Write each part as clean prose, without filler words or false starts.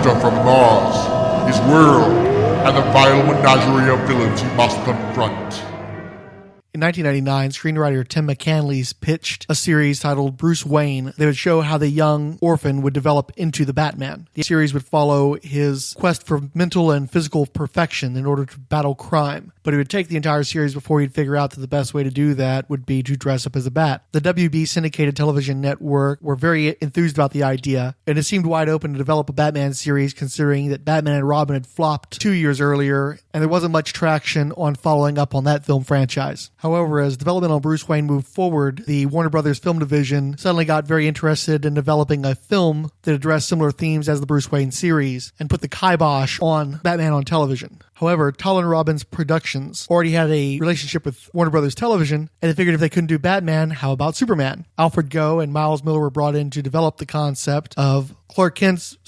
Manhunter from Mars, his world, and the vile menagerie of villains he must confront. In 1999, screenwriter Tim McCanley's pitched a series titled Bruce Wayne that would show how the young orphan would develop into the Batman. The series would follow his quest for mental and physical perfection in order to battle crime, but it would take the entire series before he'd figure out that the best way to do that would be to dress up as a bat. The WB syndicated television network were very enthused about the idea, and it seemed wide open to develop a Batman series considering that Batman and Robin had flopped 2 years earlier, and there wasn't much traction on following up on that film franchise. However, as development on Bruce Wayne moved forward, the Warner Brothers film division suddenly got very interested in developing a film that addressed similar themes as the Bruce Wayne series and put the kibosh on Batman on television. However, Toll and Robbins Productions already had a relationship with Warner Brothers Television, and they figured if they couldn't do Batman, how about Superman? Alfred Goh and Miles Miller were brought in to develop the concept of Clark Kent's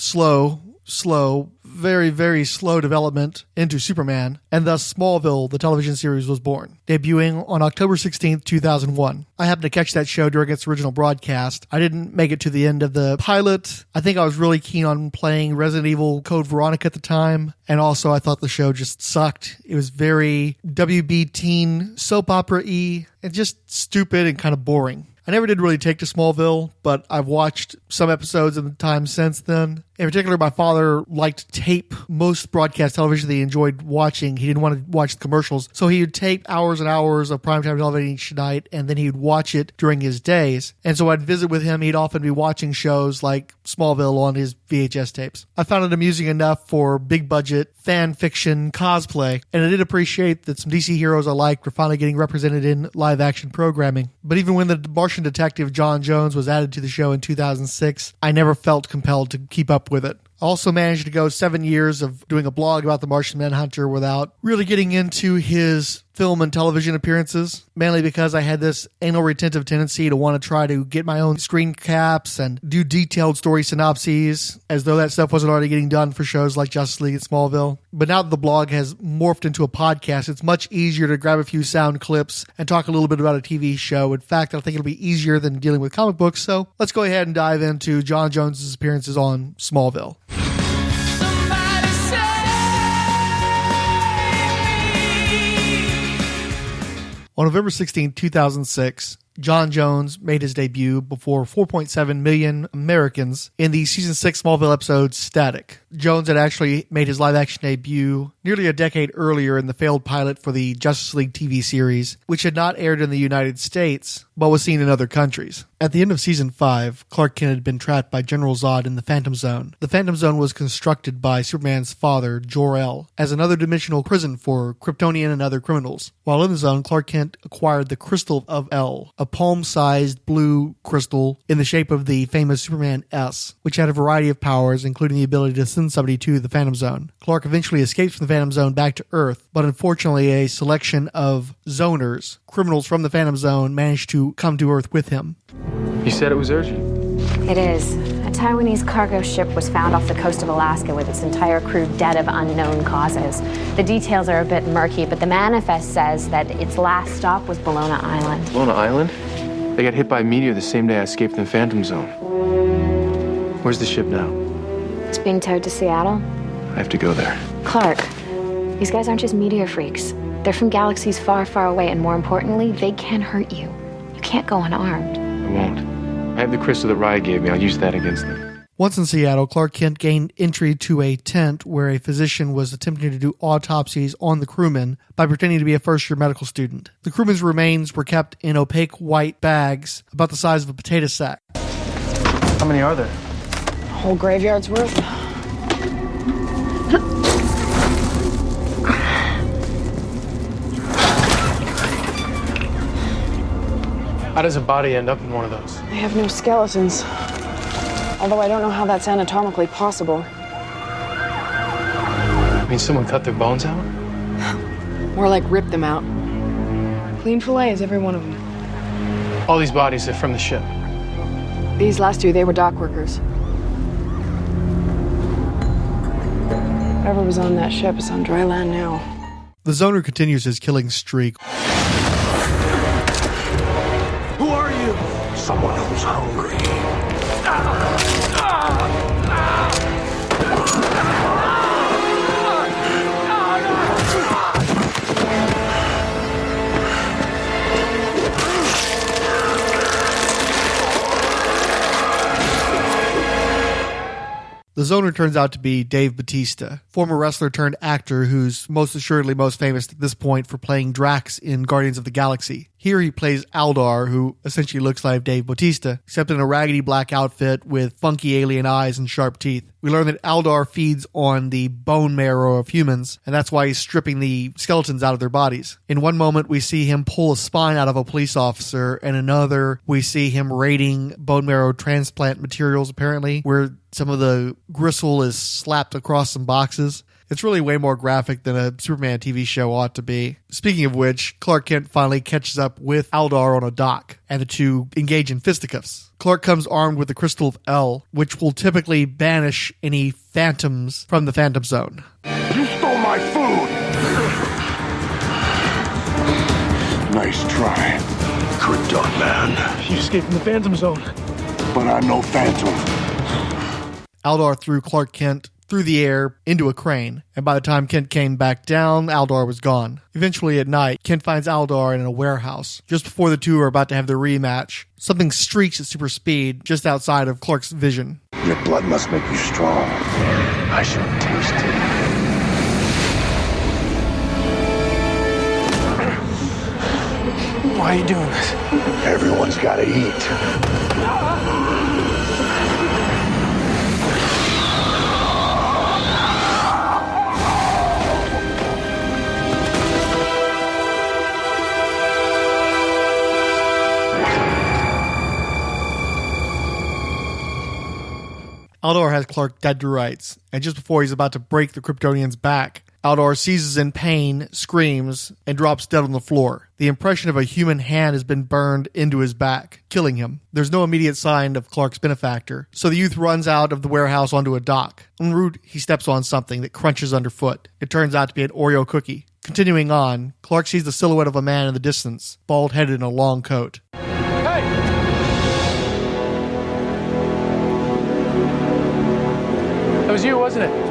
very, very slow development into Superman, and thus Smallville, the television series, was born, debuting on October 16th, 2001. I happened to catch that show during its original broadcast. I didn't make it to the end of the pilot. I think I was really keen on playing Resident Evil Code Veronica at the time, and also I thought the show just sucked. It was very WB teen soap opera-y and just stupid and kind of boring. I never did really take to Smallville, but I've watched some episodes in the time since then. In particular, my father liked to tape most broadcast television that he enjoyed watching. He didn't want to watch the commercials, so he would tape hours and hours of primetime television each night, and then he would watch it during his days. And so I'd visit with him. He'd often be watching shows like Smallville on his VHS tapes. I found it amusing enough for big-budget fan fiction cosplay, and I did appreciate that some DC heroes I liked were finally getting represented in live-action programming. But even when the Martian detective John Jones was added to the show in 2006, I never felt compelled to keep up with it. I also managed to go 7 years of doing a blog about the Martian Manhunter without really getting into his film and television appearances, mainly because I had this anal retentive tendency to want to try to get my own screen caps and do detailed story synopses, as though that stuff wasn't already getting done for shows like Justice League and Smallville. But now that the blog has morphed into a podcast, it's much easier to grab a few sound clips and talk a little bit about a TV show. In fact, I think it'll be easier than dealing with comic books, so let's go ahead and dive into John Jones's appearances on Smallville. On November 16, 2006, John Jones made his debut before 4.7 million Americans in the Season 6 Smallville episode Static. Jones had actually made his live-action debut nearly a decade earlier in the failed pilot for the Justice League TV series, which had not aired in the United States, but was seen in other countries. At the end of Season 5, Clark Kent had been trapped by General Zod in the Phantom Zone. The Phantom Zone was constructed by Superman's father, Jor-El, as another dimensional prison for Kryptonian and other criminals. While in the zone, Clark Kent acquired the Crystal of El, a palm-sized blue crystal in the shape of the famous Superman S, which had a variety of powers, including the ability to send somebody to the Phantom Zone. Clark eventually escapes from the Phantom Zone back to Earth, but unfortunately a selection of zoners, criminals from the Phantom Zone, managed to come to Earth with him. You said it was urgent. It is. A Taiwanese cargo ship was found off the coast of Alaska with its entire crew dead of unknown causes. The details are a bit murky, but the manifest says that its last stop was Bellona Island. Bellona Island? They got hit by a meteor the same day I escaped from the Phantom Zone. Where's the ship now? It's being towed to Seattle. I have to go there. Clark, these guys aren't just meteor freaks. They're from galaxies far, far away, and more importantly, they can hurt you. You can't go unarmed. I won't. I have the crystal that Rye gave me. I'll use that against them. Once in Seattle, Clark Kent gained entry to a tent where a physician was attempting to do autopsies on the crewmen by pretending to be a first-year medical student. The crewmen's remains were kept in opaque white bags about the size of a potato sack. How many are there? A whole graveyard's worth. How does a body end up in one of those? They have no skeletons. Although I don't know how that's anatomically possible. I mean, someone cut their bones out? More like rip them out. Clean fillet is every one of them. All these bodies are from the ship. These last two, they were dock workers. Whoever was on that ship is on dry land now. The Zoner continues his killing streak. Who are you? Someone who's hungry. The Zoner turns out to be Dave Bautista, former wrestler turned actor who's most assuredly most famous at this point for playing Drax in Guardians of the Galaxy. Here he plays Aldar, who essentially looks like Dave Bautista, except in a raggedy black outfit with funky alien eyes and sharp teeth. We learn that Aldar feeds on the bone marrow of humans, and that's why he's stripping the skeletons out of their bodies. In one moment, we see him pull a spine out of a police officer, and another, we see him raiding bone marrow transplant materials, apparently, where some of the gristle is slapped across some boxes. It's really way more graphic than a Superman TV show ought to be. Speaking of which, Clark Kent finally catches up with Aldar on a dock, and the two engage in fisticuffs. Clark comes armed with the Crystal of El, which will typically banish any phantoms from the Phantom Zone. You stole my food! Nice try. Krypton man. You escaped from the Phantom Zone. But I'm no phantom. Aldar threw Clark Kent through the air into a crane, and by the time Kent came back down, Aldar was gone. Eventually at night, Kent finds Aldar in a warehouse. Just before the two are about to have their rematch, something streaks at super speed just outside of Clark's vision. Your blood must make you strong. I should taste it. Why are you doing this? Everyone's gotta eat. Aldar has Clark dead to rights, and just before he's about to break the Kryptonian's back, Aldar seizes in pain, screams, and drops dead on the floor. The impression of a human hand has been burned into his back, killing him. There's no immediate sign of Clark's benefactor, so the youth runs out of the warehouse onto a dock. En route, he steps on something that crunches underfoot. It turns out to be an Oreo cookie. Continuing on, Clark sees the silhouette of a man in the distance, bald-headed in a long coat. That was you, wasn't it?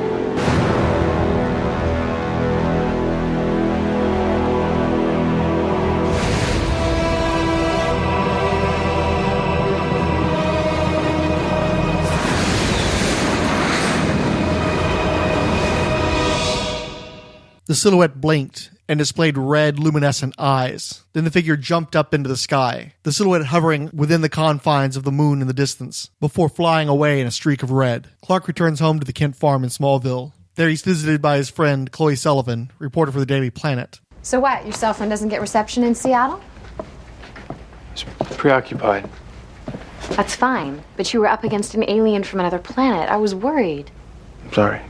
The silhouette blinked and displayed red, luminescent eyes. Then the figure jumped up into the sky, the silhouette hovering within the confines of the moon in the distance, before flying away in a streak of red. Clark returns home to the Kent farm in Smallville. There he's visited by his friend Chloe Sullivan, reporter for the Daily Planet. So what, your cell phone doesn't get reception in Seattle? It's preoccupied. That's fine, but you were up against an alien from another planet. I was worried. I'm sorry.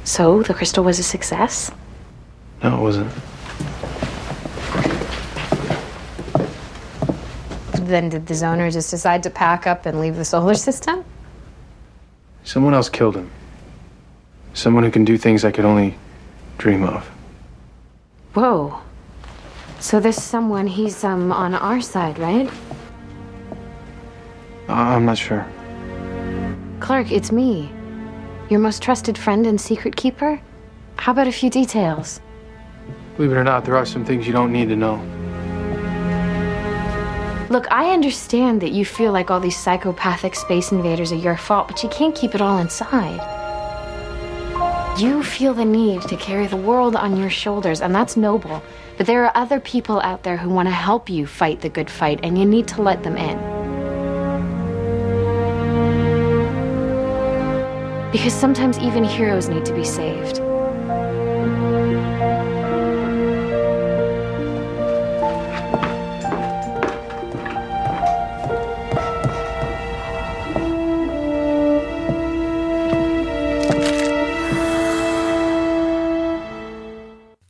So, the crystal was a success? No, it wasn't. Then did the Zoner just decide to pack up and leave the solar system? Someone else killed him. Someone who can do things I could only dream of. Whoa. So this someone, he's on our side, right? I'm not sure. Clark, it's me. Your most trusted friend and secret keeper? How about a few details? Believe it or not, there are some things you don't need to know. Look, I understand that you feel like all these psychopathic space invaders are your fault, but you can't keep it all inside. You feel the need to carry the world on your shoulders, and that's noble. But there are other people out there who want to help you fight the good fight, and you need to let them in. Because sometimes even heroes need to be saved.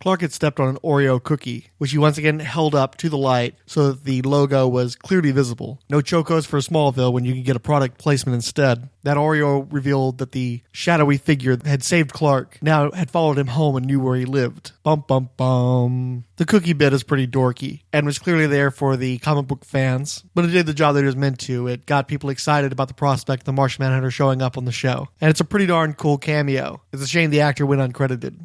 Clark had stepped on an Oreo cookie, which he once again held up to the light so that the logo was clearly visible. No chocos for Smallville when you can get a product placement instead. That Oreo revealed that the shadowy figure that had saved Clark now had followed him home and knew where he lived. Bum, bum, bum. The cookie bit is pretty dorky and was clearly there for the comic book fans, but it did the job that it was meant to. It got people excited about the prospect of the Martian Manhunter showing up on the show. And it's a pretty darn cool cameo. It's a shame the actor went uncredited.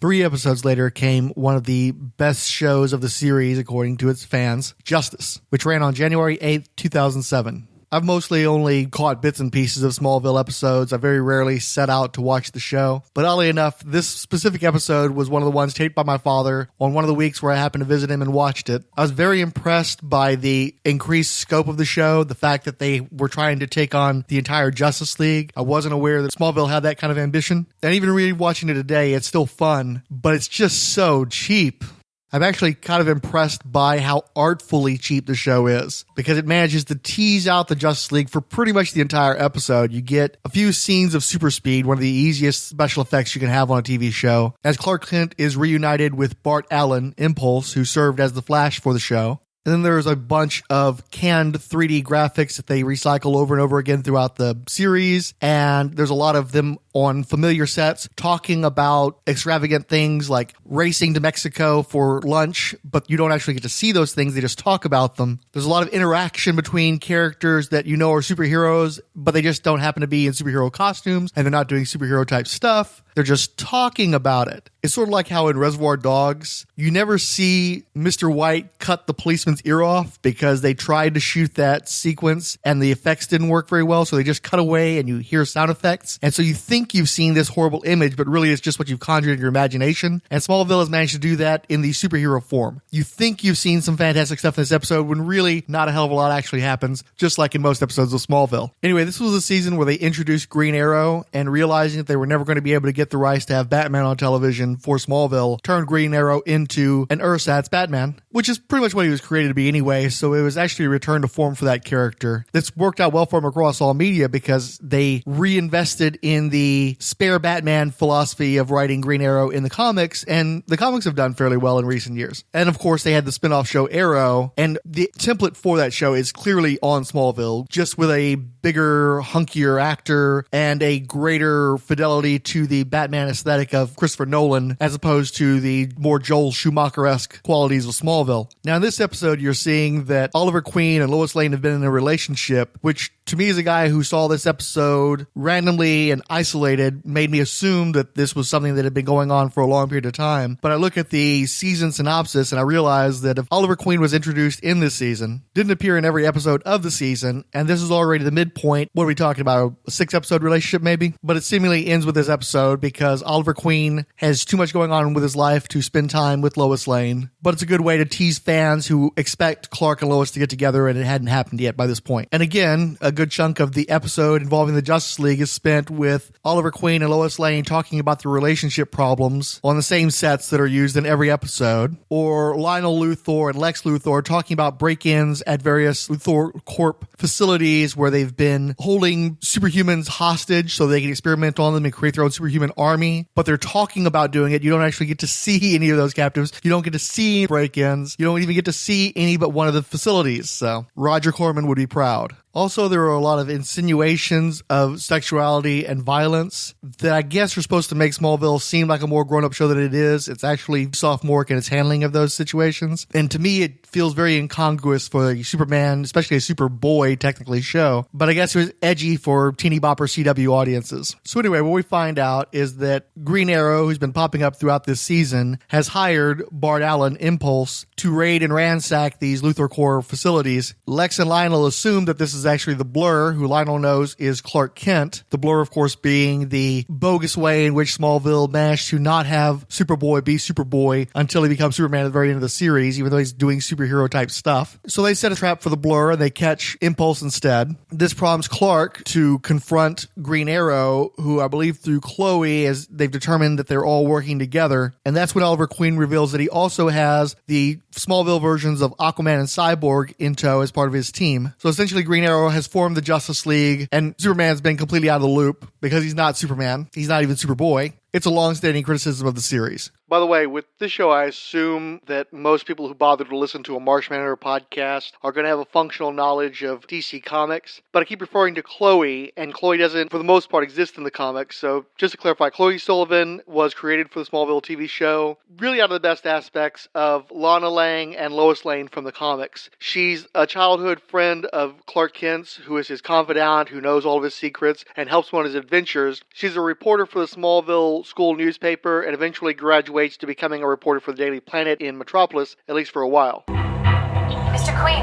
3 episodes later came one of the best shows of the series, according to its fans, Justice, which ran on January 8th, 2007. I've mostly only caught bits and pieces of Smallville episodes. I very rarely set out to watch the show. But oddly enough, this specific episode was one of the ones taped by my father on one of the weeks where I happened to visit him and watched it. I was very impressed by the increased scope of the show, the fact that they were trying to take on the entire Justice League. I wasn't aware that Smallville had that kind of ambition. And even rewatching it today, it's still fun, but it's just so cheap. I'm actually kind of impressed by how artfully cheap the show is, because it manages to tease out the Justice League for pretty much the entire episode. You get a few scenes of super speed, one of the easiest special effects you can have on a TV show, as Clark Kent is reunited with Bart Allen, Impulse, who served as the Flash for the show. And then there's a bunch of canned 3D graphics that they recycle over and over again throughout the series. And there's a lot of them on familiar sets talking about extravagant things like racing to Mexico for lunch, but you don't actually get to see those things. They just talk about them. There's a lot of interaction between characters that you know are superheroes, but they just don't happen to be in superhero costumes and they're not doing superhero type stuff. They're just talking about it. It's sort of like how in Reservoir Dogs, you never see Mr. White cut the policeman's ear off because they tried to shoot that sequence and the effects didn't work very well, so they just cut away and you hear sound effects. And so you think you've seen this horrible image, but really it's just what you've conjured in your imagination. And Smallville has managed to do that in the superhero form. You think you've seen some fantastic stuff in this episode when really not a hell of a lot actually happens, just like in most episodes of Smallville. Anyway, this was a season where they introduced Green Arrow, and realizing that they were never going to be able to get the rights to have Batman on television for Smallville, turned Green Arrow into an ersatz Batman, which is pretty much what he was created to be anyway, so it was actually a return to form for that character. This worked out well for him across all media because they reinvested in the spare Batman philosophy of writing Green Arrow in the comics, and the comics have done fairly well in recent years. And of course, they had the spin-off show Arrow, and the template for that show is clearly on Smallville, just with a bigger, hunkier actor and a greater fidelity to the Batman aesthetic of Christopher Nolan, as opposed to the more Joel Schumacher-esque qualities of Smallville. Now, in this episode, you're seeing that Oliver Queen and Lois Lane have been in a relationship, which to me, as a guy who saw this episode randomly and isolated, made me assume that this was something that had been going on for a long period of time. But I look at the season synopsis and I realize that if Oliver Queen was introduced in this season, didn't appear in every episode of the season, and this is already the midpoint, what are we talking about, a 6-episode relationship maybe? But it seemingly ends with this episode because Oliver Queen has too much going on with his life to spend time with Lois Lane. But it's a good way to tease fans who expect Clark and Lois to get together, and it hadn't happened yet by this point. And again, a good chunk of the episode involving the Justice League is spent with Oliver Queen and Lois Lane talking about the relationship problems on the same sets that are used in every episode, or Lionel Luthor and Lex Luthor talking about break-ins at various Luthor Corp facilities where they've been holding superhumans hostage so they can experiment on them and create their own superhuman army, but they're talking about doing it. You don't actually get to see any of those captives. You don't get to see break-ins. You don't even get to see any but one of the facilities. So Roger Corman would be proud. Also, there are a lot of insinuations of sexuality and violence that I guess are supposed to make Smallville seem like a more grown-up show than it is. It's actually sophomoric in its handling of those situations. And to me, it feels very incongruous for a Superman, especially a Superboy, technically, show. But I guess it was edgy for teeny bopper CW audiences. So anyway, what we find out is that Green Arrow, who's been popping up throughout this season, has hired Bart Allen, Impulse, to raid and ransack these Luthor Corps facilities. Lex and Lionel assume that this is actually the Blur, who Lionel knows is Clark Kent. The Blur, of course, being the bogus way in which Smallville managed to not have Superboy be Superboy until he becomes Superman at the very end of the series, even though he's doing superhero type stuff. So they set a trap for the Blur and they catch Impulse instead. This prompts Clark to confront Green Arrow, who I believe through Chloe, as they've determined that they're all working together. And that's when Oliver Queen reveals that he also has the Smallville versions of Aquaman and Cyborg in tow as part of his team. So essentially, Green Arrow has formed the Justice League, and Superman's been completely out of the loop because he's not Superman. He's not even Superboy. It's a long-standing criticism of the series. By the way, with this show, I assume that most people who bother to listen to a Martian-less podcast are going to have a functional knowledge of DC Comics. But I keep referring to Chloe, and Chloe doesn't, for the most part, exist in the comics. So just to clarify, Chloe Sullivan was created for the Smallville TV show, really out of the best aspects of Lana Lang and Lois Lane from the comics. She's a childhood friend of Clark Kent's, who is his confidant, who knows all of his secrets, and helps him on his adventures. She's a reporter for the Smallville school newspaper, and eventually graduates to becoming a reporter for the Daily Planet in Metropolis, at least for a while. Mr. Queen,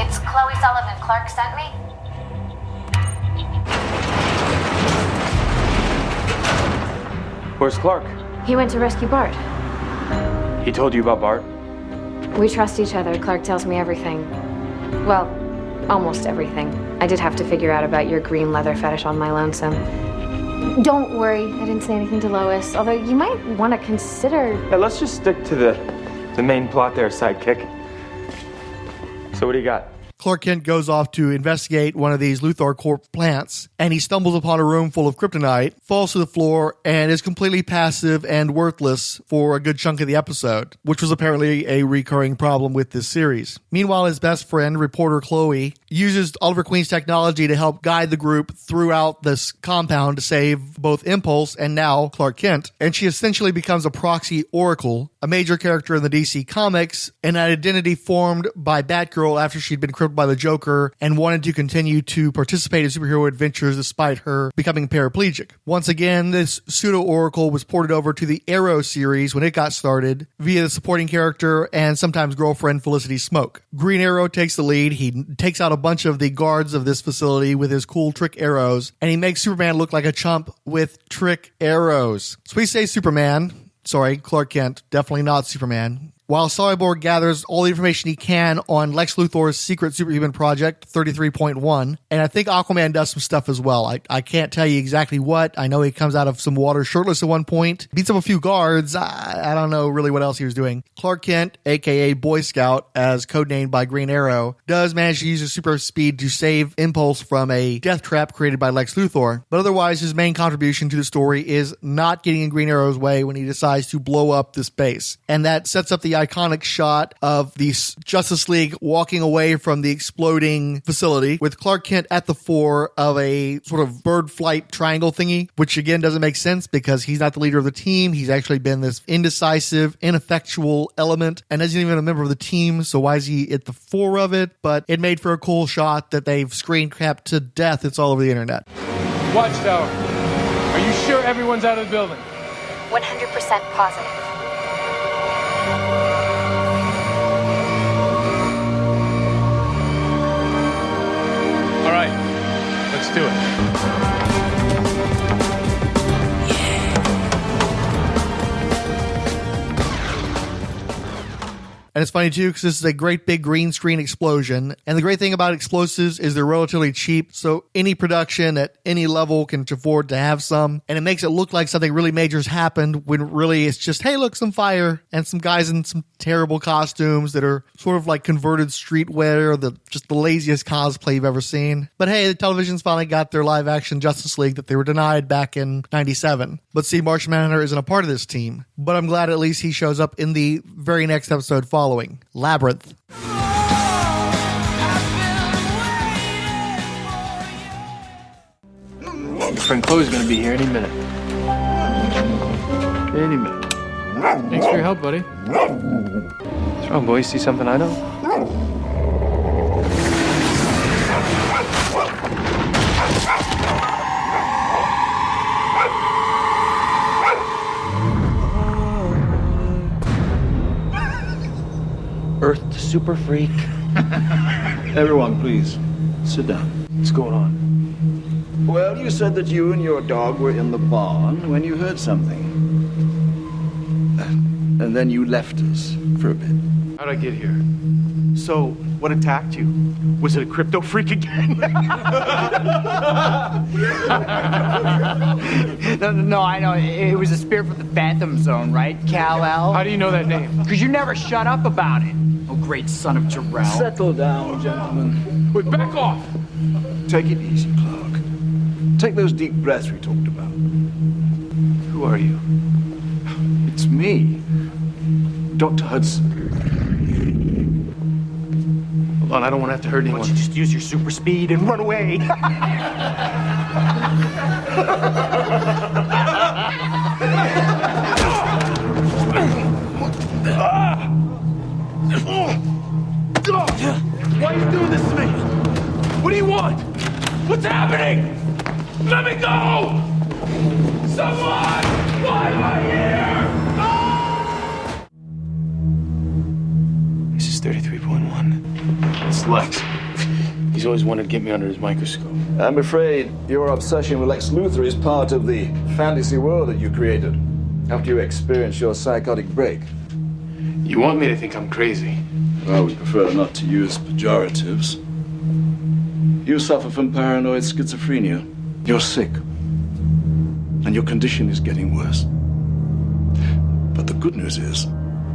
it's Chloe Sullivan. Clark sent me? Where's Clark? He went to rescue Bart. He told you about Bart? We trust each other. Clark tells me everything. Well, almost everything. I did have to figure out about your green leather fetish on my lonesome. Don't worry, I didn't say anything to Lois, although you might want to consider... Yeah, let's just stick to the main plot there, sidekick. So what do you got? Clark Kent goes off to investigate one of these Luthor Corp plants, and he stumbles upon a room full of kryptonite, falls to the floor, and is completely passive and worthless for a good chunk of the episode, which was apparently a recurring problem with this series. Meanwhile, his best friend, reporter Chloe, uses Oliver Queen's technology to help guide the group throughout this compound to save both Impulse and now Clark Kent, and she essentially becomes a proxy Oracle, a major character in the DC Comics, and an identity formed by Batgirl after she'd been crippled by the Joker and wanted to continue to participate in superhero adventures despite her becoming paraplegic. Once again, this pseudo-Oracle was ported over to the Arrow series when it got started via the supporting character and sometimes girlfriend Felicity Smoke. Green Arrow takes the lead. He takes out a bunch of the guards of this facility with his cool trick arrows, and he makes Superman look like a chump with trick arrows. So we say Clark Kent, definitely not Superman. While Cyborg gathers all the information he can on Lex Luthor's secret superhuman project, 33.1, and I think Aquaman does some stuff as well. I can't tell you exactly what. I know he comes out of some water shirtless at one point, beats up a few guards. I don't know really what else he was doing. Clark Kent, aka Boy Scout, as codenamed by Green Arrow, does manage to use his super speed to save Impulse from a death trap created by Lex Luthor, but otherwise his main contribution to the story is not getting in Green Arrow's way when he decides to blow up this base. And that sets up the iconic shot of the Justice League walking away from the exploding facility with Clark Kent at the fore of a sort of bird flight triangle thingy, which again doesn't make sense because he's not the leader of the team. He's actually been this indecisive, ineffectual element and isn't even a member of the team, so why is he at the fore of it? But it made for a cool shot that they've screen capped to death. It's all over the internet. Watchtower, are you sure everyone's out of the building? 100% positive. All right, let's do it. And it's funny too because this is a great big green screen explosion. And the great thing about explosives is they're relatively cheap. So any production at any level can afford to have some. And it makes it look like something really major's happened when really it's just, hey, look, some fire and some guys in some terrible costumes that are sort of like converted streetwear, just the laziest cosplay you've ever seen. But hey, the television's finally got their live action Justice League that they were denied back in 97. But see, Martian Manhunter isn't a part of this team. But I'm glad at least he shows up in the very next episode following, Labyrinth. Friend Chloe's gonna be here any minute. Any minute. Thanks for your help, buddy. What's wrong, boy? You see something I know? Earth super freak. Everyone, please, sit down. What's going on? Well, you said that you and your dog were in the barn when you heard something. And then you left us for a bit. How'd I get here? So, what attacked you? Was it a crypto freak again? No, I know. It was a spirit from the Phantom Zone, right, Kal-El? How do you know that name? Because you never shut up about it. Oh, great son of Jor-El. Settle down, gentlemen. Wait, back off! Take it easy, Clark. Take those deep breaths we talked about. Who are you? It's me. Dr. Hudson. Hold on, I don't want to have to hurt Why anyone. don't you just use your super speed and run away? Why are you doing this to me? What do you want? What's happening? Let me go! Someone! Why am I here? This is 33.1. It's Lex. He's always wanted to get me under his microscope. I'm afraid your obsession with Lex Luthor is part of the fantasy world that you created after you experienced your psychotic break. You want me to think I'm crazy? Well, we prefer not to use pejoratives. You suffer from paranoid schizophrenia. You're sick. And your condition is getting worse. But the good news is,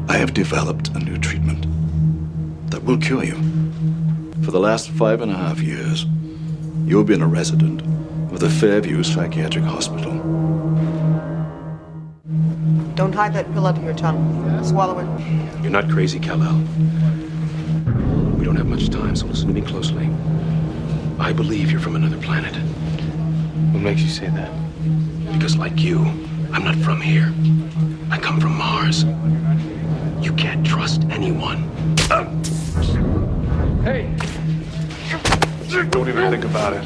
I have developed a new treatment that will cure you. For the last 5.5 years, you've been a resident of the Fairview Psychiatric Hospital. Don't hide that pill under your tongue. Swallow it. You're not crazy, Kal-El. We don't have much time, so listen to me closely. I believe you're from another planet. What makes you say that? Because like you, I'm not from here. I come from Mars. You can't trust anyone. Hey! Don't even think about it.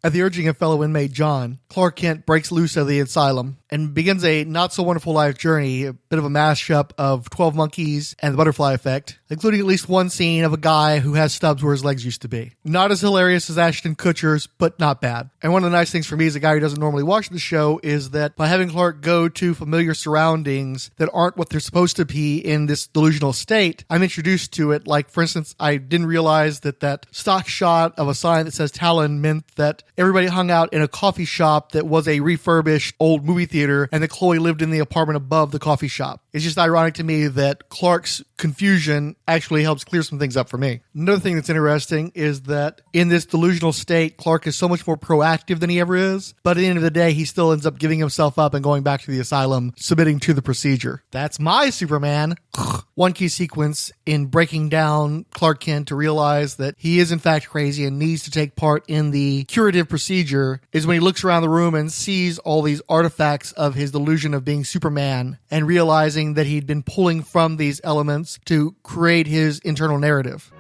At the urging of fellow inmate John, Clark Kent breaks loose of the asylum and begins a not-so-wonderful life journey, a bit of a mashup of 12 Monkeys and the Butterfly Effect, including at least one scene of a guy who has stubs where his legs used to be. Not as hilarious as Ashton Kutcher's, but not bad. And one of the nice things for me as a guy who doesn't normally watch the show is that by having Clark go to familiar surroundings that aren't what they're supposed to be in this delusional state, I'm introduced to it. Like, for instance, I didn't realize that stock shot of a sign that says Talon meant that everybody hung out in a coffee shop that was a refurbished old movie theater and that Chloe lived in the apartment above the coffee shop. It's just ironic to me that Clark's confusion actually helps clear some things up for me. Another thing that's interesting is that in this delusional state, Clark is so much more proactive than he ever is, but at the end of the day, he still ends up giving himself up and going back to the asylum, submitting to the procedure. That's my Superman. One key sequence in breaking down Clark Kent to realize that he is in fact crazy and needs to take part in the curative procedure is when he looks around the room and sees all these artifacts of his delusion of being Superman and realizing that he'd been pulling from these elements to create his internal narrative.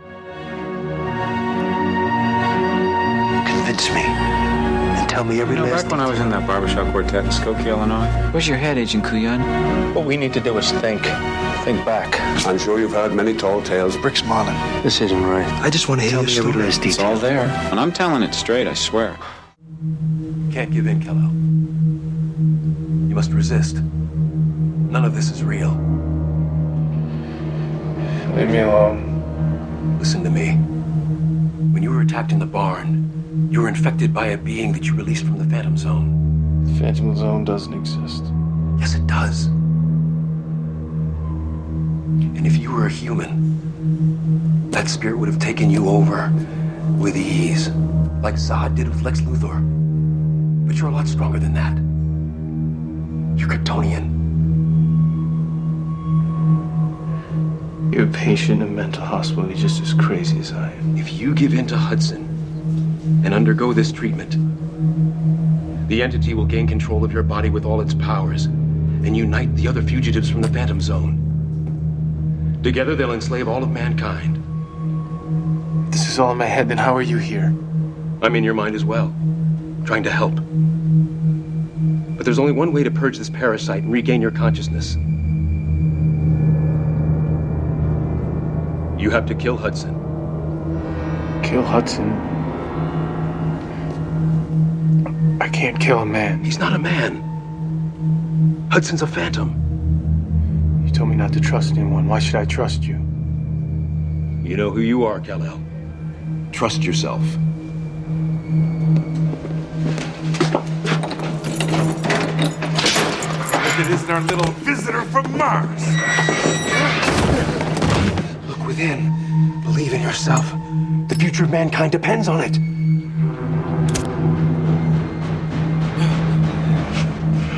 Convince me and tell me every last back when I was in that barbershop quartet in Skokie, Illinois. Where's your head, Agent Kuyan? What we need to do is think back. I'm sure you've heard many tall tales. Bricks Marlin, this isn't right. I just want to hear every last detail. It's all there, and I'm telling it straight, I swear. Can't give in, Kal-El. You must resist. None of this is real. Leave me alone. Listen to me. When you were attacked in the barn, you were infected by a being that you released from the Phantom Zone. The Phantom Zone doesn't exist. Yes, it does. And if you were a human, that spirit would have taken you over with ease, like Zod did with Lex Luthor. But you're a lot stronger than that. You're Kryptonian. You're a patient in a mental hospital. You're just as crazy as I am. If you give in to Hudson and undergo this treatment, the entity will gain control of your body with all its powers and unite the other fugitives from the Phantom Zone. Together, they'll enslave all of mankind. If this is all in my head, then how are you here? I'm in your mind as well, trying to help. But there's only one way to purge this parasite and regain your consciousness. You have to kill Hudson. Kill Hudson? I can't kill a man. He's not a man. Hudson's a phantom. You told me not to trust anyone. Why should I trust you? You know who you are, Kal-El. Trust yourself. It isn't our little visitor from Mars. Look within. Believe in yourself. The future of mankind depends on it.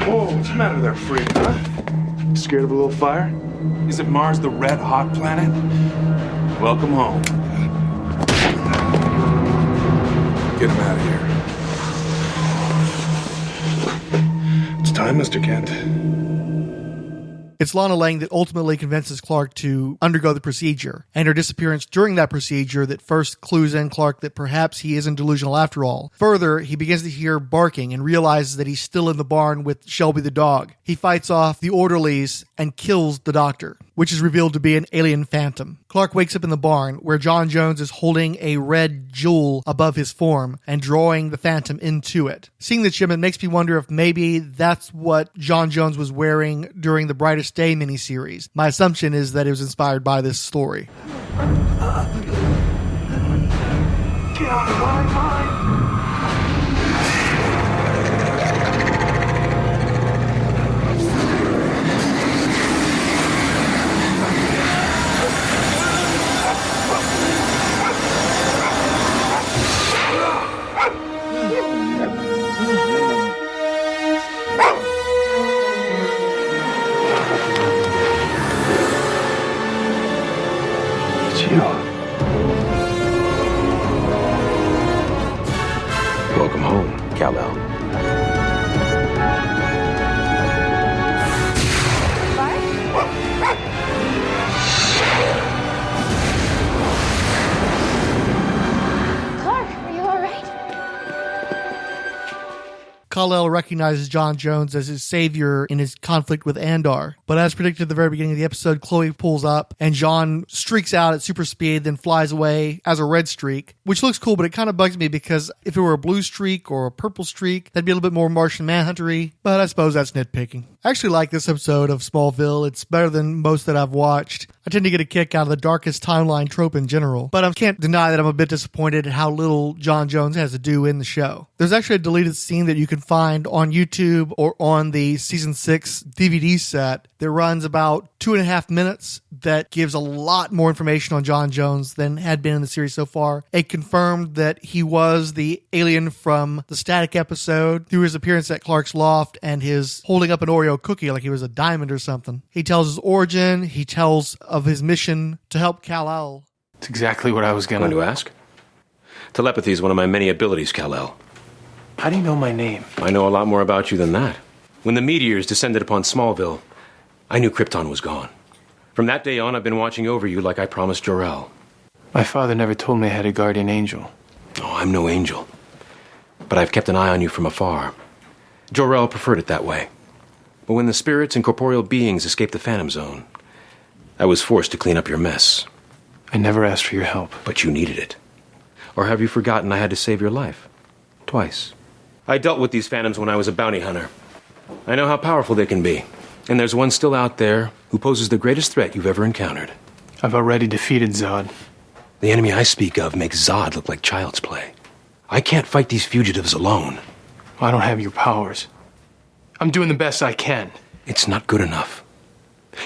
Oh. the matter there, freak, huh? Scared of a little fire? Isn't Mars the red-hot planet? Welcome home. Get him out of here. It's time, Mr. Kent. It's Lana Lang that ultimately convinces Clark to undergo the procedure, and her disappearance during that procedure that first clues in Clark that perhaps he isn't delusional after all. Further, he begins to hear barking and realizes that he's still in the barn with Shelby the dog. He fights off the orderlies and kills the doctor, which is revealed to be an alien phantom. Clark wakes up in the barn, where John Jones is holding a red jewel above his form and drawing the phantom into it. Seeing the shipment makes me wonder if maybe that's what John Jones was wearing during the Brightest Day miniseries. My assumption is that it was inspired by this story. Get out of my mind! Welcome home, Kal-El. Clark, are you all right? Kal-El recognizes John Jones as his savior in his conflict with Andar. But as predicted at the very beginning of the episode, Chloe pulls up and John streaks out at super speed, then flies away as a red streak, which looks cool, but it kind of bugs me because if it were a blue streak or a purple streak, that'd be a little bit more Martian Manhunter-y, but I suppose that's nitpicking. I actually like this episode of Smallville. It's better than most that I've watched. I tend to get a kick out of the darkest timeline trope in general, but I can't deny that I'm a bit disappointed at how little John Jones has to do in the show. There's actually a deleted scene that you can find on YouTube or on the season 6 DVD set that runs about 2.5 minutes that gives a lot more information on John Jones than had been in the series so far. It confirmed that he was the alien from the Static episode through his appearance at Clark's loft and his holding up an Oreo cookie like he was a diamond or something. He tells his origin. He tells of his mission to help Kal-El. It's exactly what I was going to ask. Telepathy is one of my many abilities, Kal-El. How do you know my name? I know a lot more about you than that. When the meteors descended upon Smallville, I knew Krypton was gone. From that day on, I've been watching over you like I promised Jor-El. My father never told me I had a guardian angel. Oh, I'm no angel. But I've kept an eye on you from afar. Jor-El preferred it that way. But when the spirits and corporeal beings escaped the Phantom Zone, I was forced to clean up your mess. I never asked for your help. But you needed it. Or have you forgotten I had to save your life? Twice. I dealt with these phantoms when I was a bounty hunter. I know how powerful they can be. And there's one still out there who poses the greatest threat you've ever encountered. I've already defeated Zod. The enemy I speak of makes Zod look like child's play. I can't fight these fugitives alone. I don't have your powers. I'm doing the best I can. It's not good enough.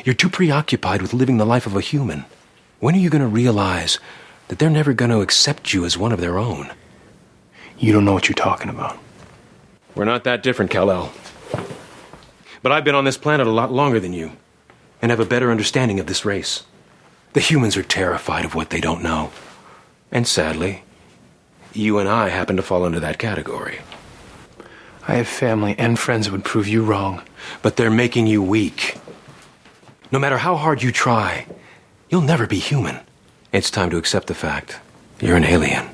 You're too preoccupied with living the life of a human. When are you going to realize that they're never going to accept you as one of their own? You don't know what you're talking about. We're not that different, Kal-El. But I've been on this planet a lot longer than you, and have a better understanding of this race. The humans are terrified of what they don't know. And sadly, you and I happen to fall into that category. I have family and friends who would prove you wrong. But they're making you weak. No matter how hard you try, you'll never be human. It's time to accept the fact you're an alien.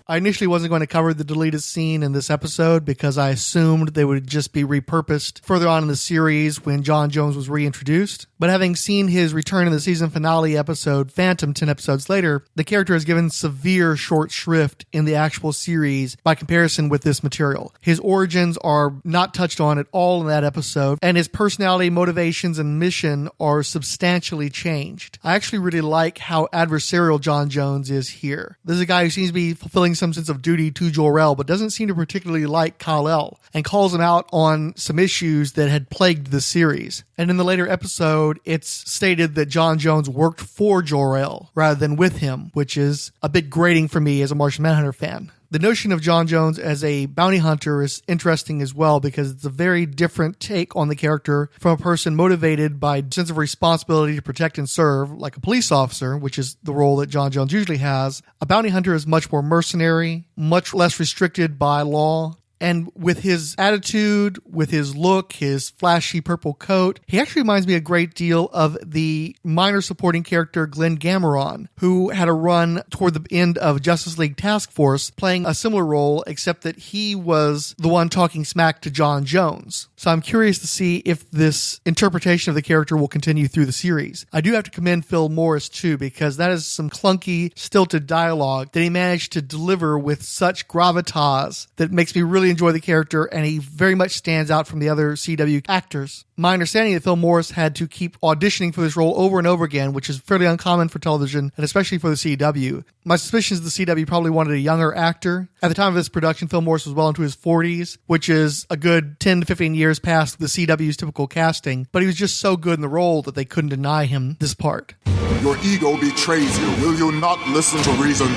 I initially wasn't going to cover the deleted scene in this episode because I assumed they would just be repurposed further on in the series when John Jones was reintroduced. But having seen his return in the season finale episode Phantom 10 episodes later, the character is given severe short shrift in the actual series by comparison with this material. His origins are not touched on at all in that episode, and his personality, motivations, and mission are substantially changed. I actually really like how adversarial John Jones is here. This is a guy who seems to be fulfilling some sense of duty to Jor-El, but doesn't seem to particularly like Kal-El, and calls him out on some issues that had plagued the series. And in the later episode, it's stated that John Jones worked for Jor-El rather than with him, which is a bit grating for me as a Martian Manhunter fan. The notion of John Jones as a bounty hunter is interesting as well because it's a very different take on the character from a person motivated by a sense of responsibility to protect and serve, like a police officer, which is the role that John Jones usually has. A bounty hunter is much more mercenary, much less restricted by law. And with his attitude, with his look, his flashy purple coat, he actually reminds me a great deal of the minor supporting character Glenn Gameron, who had a run toward the end of Justice League Task Force, playing a similar role, except that he was the one talking smack to John Jones. So I'm curious to see if this interpretation of the character will continue through the series. I do have to commend Phil Morris, too, because that is some clunky, stilted dialogue that he managed to deliver with such gravitas that makes me really enjoy the character, and he very much stands out from the other CW actors. My understanding is that Phil Morris had to keep auditioning for this role over and over again, which is fairly uncommon for television, and especially for the CW. My suspicion is the CW probably wanted a younger actor. At the time of this production, Phil Morris was well into his 40s, which is a good 10 to 15 years past the CW's typical casting, but he was just so good in the role that they couldn't deny him this part. Your ego betrays you. Will you not listen to reason?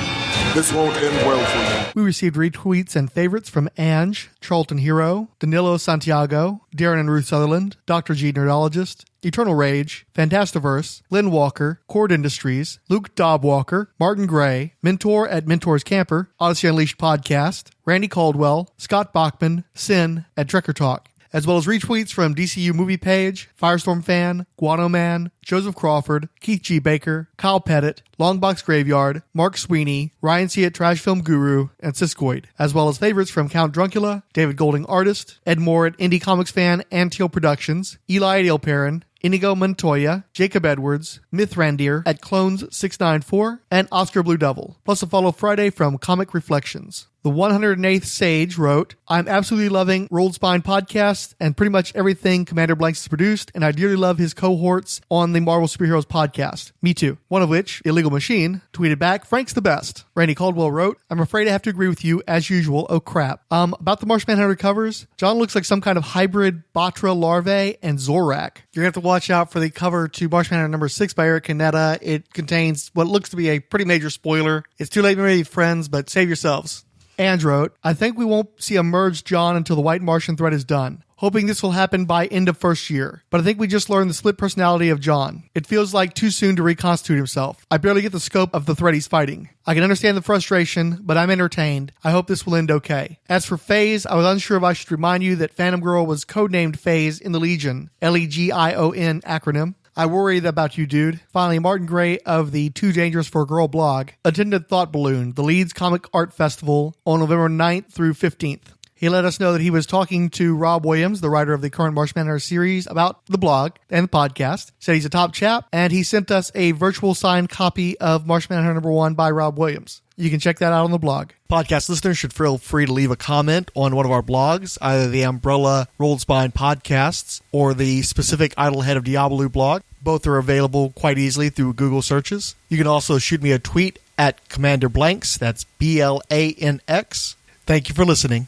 This won't end well for you. We received retweets and favorites from Ange, Charlton Hero, Danilo Santiago, Darren and Ruth Sutherland, Dr. G Nerdologist, Eternal Rage, Fantastiverse, Lynn Walker, Cord Industries, Luke Dobwalker, Martin Gray, Mentor at Mentor's Camper, Odyssey Unleashed Podcast, Randy Caldwell, Scott Bachman, Sin, and Trekker Talk, as well as retweets from DCU Movie Page, Firestorm Fan, Guano Man, Joseph Crawford, Keith G. Baker, Kyle Pettit, Longbox Graveyard, Mark Sweeney, Ryan C. at Trash Film Guru, and Siskoid, as well as favorites from Count Druncula, David Golding Artist, Ed Moore at Indie Comics Fan and Teal Productions, Eli at Ilperin, Inigo Montoya, Jacob Edwards, Mythrandir at Clones694, and Oscar Blue Devil, plus a follow Friday from Comic Reflections. The 108th Sage wrote, I'm absolutely loving Rolled Spine podcast and pretty much everything Commander Blanks has produced, and I dearly love his cohorts on the Marvel Superheroes podcast. Me too. One of which, Illegal Machine, tweeted back, Frank's the best. Randy Caldwell wrote, I'm afraid I have to agree with you as usual. Oh crap. About the Martian Manhunter covers, John looks like some kind of hybrid Batra larvae and Zorak. You're going to have to watch out for the cover to Martian Manhunter number 6 by Eric Canetta. It contains what looks to be a pretty major spoiler. It's too late to be friends, but save yourselves. And wrote, I think we won't see a merged John until the White Martian threat is done. Hoping this will happen by end of first year. But I think we just learned the split personality of John. It feels like too soon to reconstitute himself. I barely get the scope of the threat he's fighting. I can understand the frustration, but I'm entertained. I hope this will end okay. As for Phase, I was unsure if I should remind you that Phantom Girl was codenamed Phase in the Legion, Legion acronym. I worried about you, dude. Finally, Martin Gray of the Too Dangerous for a Girl blog attended Thought Balloon, the Leeds Comic Art Festival, on November 9th through 15th. He let us know that he was talking to Rob Williams, the writer of the current Martian Manhunter series, about the blog and the podcast. Said he's a top chap, and he sent us a virtual signed copy of Martian Manhunter number 1 by Rob Williams. You can check that out on the blog. Podcast listeners should feel free to leave a comment on one of our blogs, either the Umbrella Rolled Spine podcasts or the specific Idlehead of Diabolu blog. Both are available quite easily through Google searches. You can also shoot me a tweet at Commander Blanks. That's BLANX. Thank you for listening.